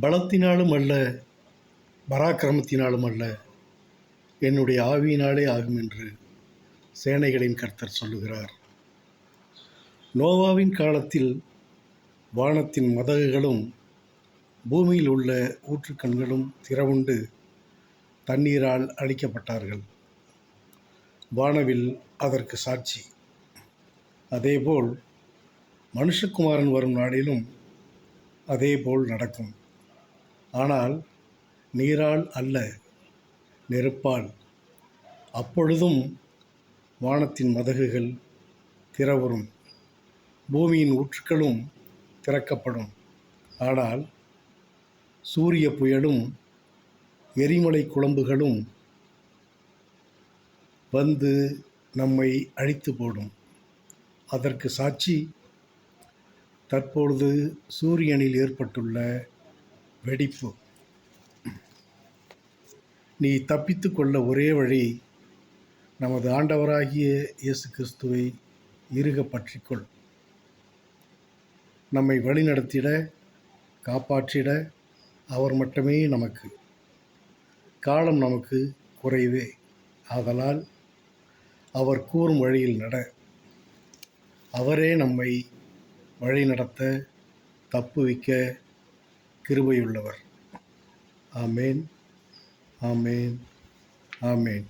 பலத்தினாலும் அல்ல, பராக்கிரமத்தினாலும் அல்ல, என்னுடைய ஆவியினாலே ஆகும் என்று சேனைகளின் கர்த்தர் சொல்லுகிறார். நோவாவின் காலத்தில் வானத்தின் மதகுகளும் பூமியில் உள்ள ஊற்றுக்கண்களும் திறவுண்டு தண்ணீரால் அழிக்கப்பட்டார்கள். வானவில் அதற்கு சாட்சி. அதேபோல் மனுஷகுமாரன் வரும் நாளிலும் அதேபோல் நடக்கும். ஆனால் நீரால் அல்ல, நெருப்பால். அப்பொழுதும் வானத்தின் மதகுகள் திறவுறும், பூமியின் ஊற்றுக்களும் திறக்கப்படும். ஆனால் சூரிய புயலும் எரிமலை குழம்புகளும் வந்து நம்மை அழித்து போடும். அதற்கு சாட்சி தற்பொழுது சூரியனில் ஏற்பட்டுள்ள வெடிப்பு. நீ தப்பித்து கொள்ள ஒரே வழி, நமது ஆண்டவராகிய இயேசு கிறிஸ்துவை இறுக பற்றிக்கொள். நம்மை வழிநடத்திட, காப்பாற்றிட அவர் மட்டுமே நமக்கு. காலம் நமக்கு குறைவே. ஆதலால் அவர் கூறும் வழியில் நட. அவரே நம்மை வழிநடத்த, தப்புவிக்க கிருபையுள்ளவர். ஆமேன், ஆமேன், ஆமேன்.